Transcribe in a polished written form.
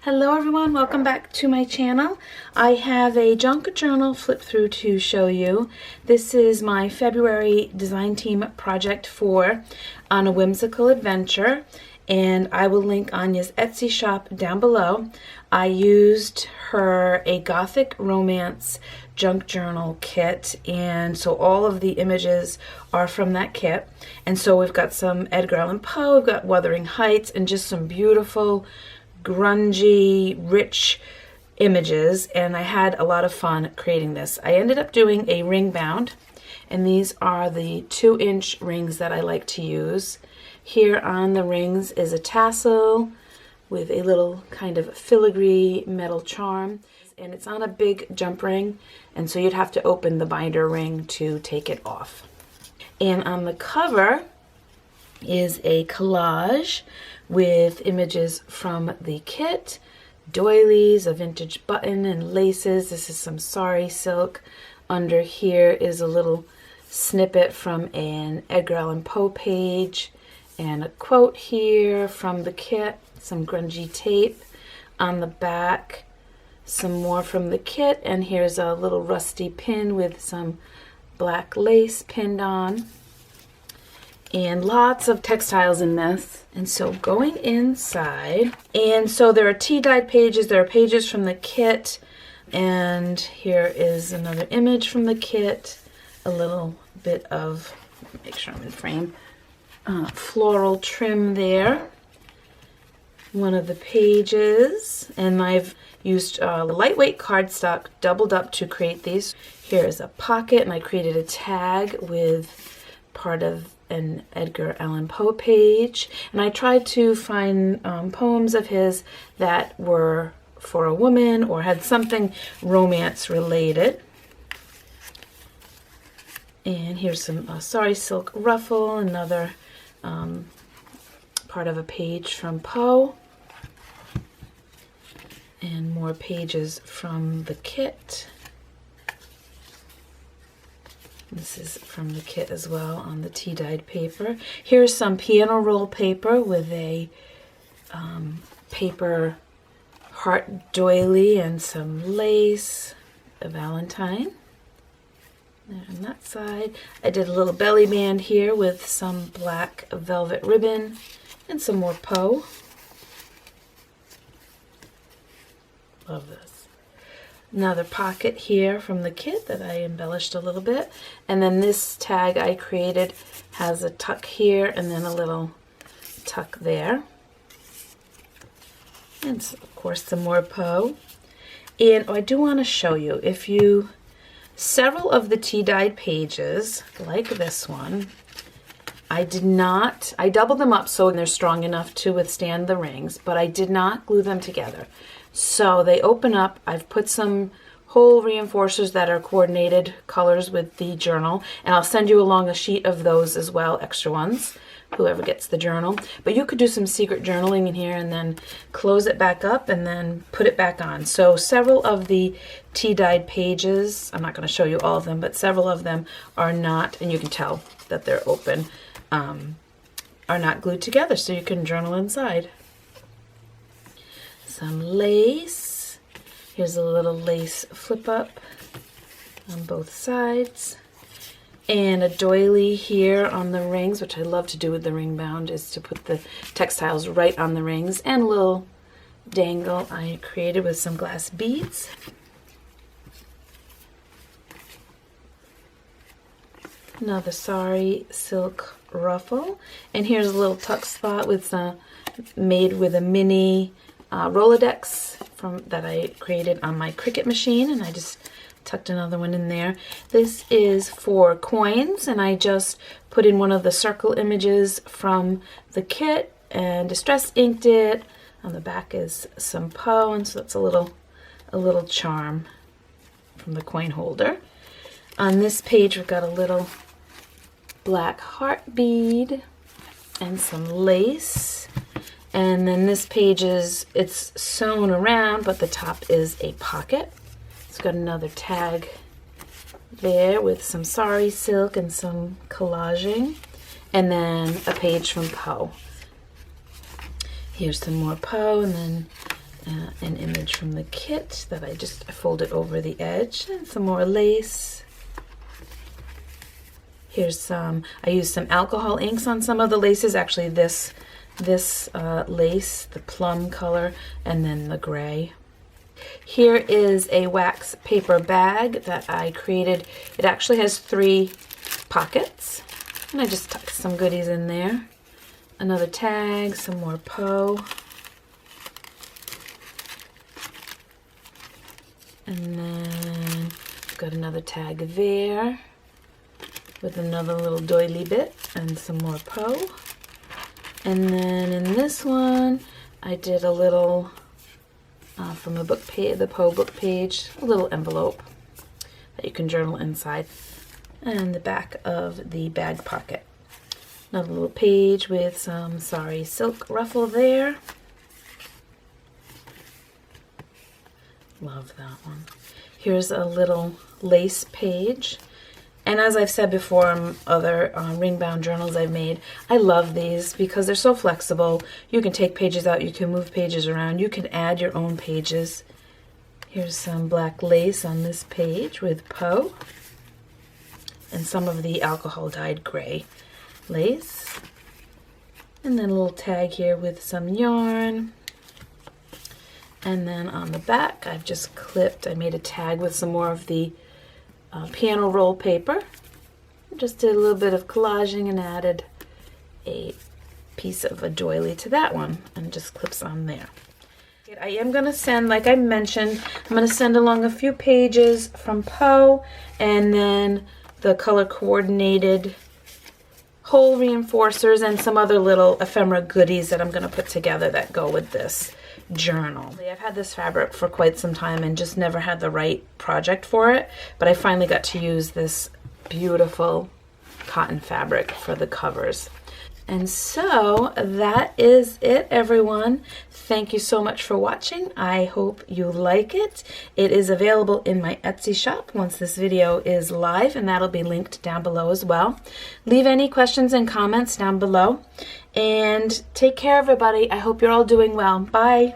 Hello everyone, welcome back to my channel. I have a junk journal flip through to show you. This is my February design team project for On a Whimsical Adventure, and I will link Anya's Etsy shop down below. I used her a Gothic romance junk journal kit, and so all of the images are from that kit. And so we've got some Edgar Allan Poe, we've got Wuthering Heights, and just some beautiful grungy, rich images, and I had a lot of fun creating this. I ended up doing a ring bound, and these are the 2-inch rings that I like to use. Here on the rings is a tassel with a little kind of filigree metal charm, and it's on a big jump ring, and so you'd have to open the binder ring to take it off. And on the cover is a collage with images from the kit, doilies, a vintage button and laces. This is some sari silk. Under here is a little snippet from an Edgar Allan Poe page and a quote here from the kit, some grungy tape. On the back, some more from the kit, and here's a little rusty pin with some black lace pinned on. And lots of textiles in this. And so going inside, and so there are tea-dyed pages, there are pages from the kit, and here is another image from the kit, a little bit of, make sure I'm in frame, floral trim there. One of the pages, and I've used lightweight cardstock doubled up to create these. Here is a pocket, and I created a tag with part of an Edgar Allan Poe page, and I tried to find poems of his that were for a woman or had something romance related. And here's some sari silk ruffle, another part of a page from Poe, and more pages from the kit. This is from the kit as well on the tea-dyed paper. Here's some piano roll paper with a paper heart doily and some lace, a valentine. There on that side. I did a little belly band here with some black velvet ribbon and some more Poe. Love this. Another pocket here from the kit that I embellished a little bit. And then this tag I created has a tuck here and then a little tuck there. And so, of course, some more Poe. And I do want to show you, several of the tea-dyed pages, like this one, I doubled them up so they're strong enough to withstand the rings, but I did not glue them together. So they open up. I've put some hole reinforcers that are coordinated colors with the journal, and I'll send you along a sheet of those as well, extra ones, whoever gets the journal. But you could do some secret journaling in here and then close it back up and then put it back on. So several of the tea-dyed pages, I'm not going to show you all of them, but several of them are not, and you can tell that they're open, are not glued together, so you can journal inside. Some lace. Here's a little lace flip up on both sides. And a doily here on the rings, which I love to do with the ring bound, is to put the textiles right on the rings. And a little dangle I created with some glass beads. Another sari silk ruffle. And here's a little tuck spot with made with a mini Rolodex that I created on my Cricut machine, and I just tucked another one in there. This is for coins, and I just put in one of the circle images from the kit and distress inked it. On the back is some Poe, and so it's a little charm from the coin holder. On this page we've got a little black heart bead and some lace. And then this page it's sewn around, but the top is a pocket. It's got another tag there with some sari silk and some collaging. And then a page from Poe. Here's some more Poe, and then an image from the kit that I just folded over the edge, and some more lace. Here's some, I used some alcohol inks on some of the laces, actually this lace, the plum color, and then the gray. Here is a wax paper bag that I created. It actually has 3 pockets, and I just tucked some goodies in there. Another tag, some more Poe. And then got another tag there with another little doily bit and some more Poe. And then in this one, I did a little, from the book page, the Poe book page, a little envelope that you can journal inside. And the back of the bag pocket. Another little page with some sari silk ruffle there. Love that one. Here's a little lace page. And as I've said before in other ring-bound journals I've made, I love these because they're so flexible. You can take pages out, you can move pages around, you can add your own pages. Here's some black lace on this page with Poe and some of the alcohol dyed gray lace. And then a little tag here with some yarn. And then on the back, I've just clipped, I made a tag with some more of the piano roll paper. Just did a little bit of collaging and added a piece of a doily to that one, and just clips on there. I am going to send, like I mentioned, I'm going to send along a few pages from Poe, and then the color coordinated hole reinforcers and some other little ephemera goodies that I'm going to put together that go with this journal. I've had this fabric for quite some time and just never had the right project for it, but I finally got to use this beautiful cotton fabric for the covers. And so that is it, everyone. Thank you so much for watching. I hope you like it. It is available in my Etsy shop once this video is live, and that'll be linked down below as well. Leave any questions and comments down below. And take care, everybody. I hope you're all doing well. Bye.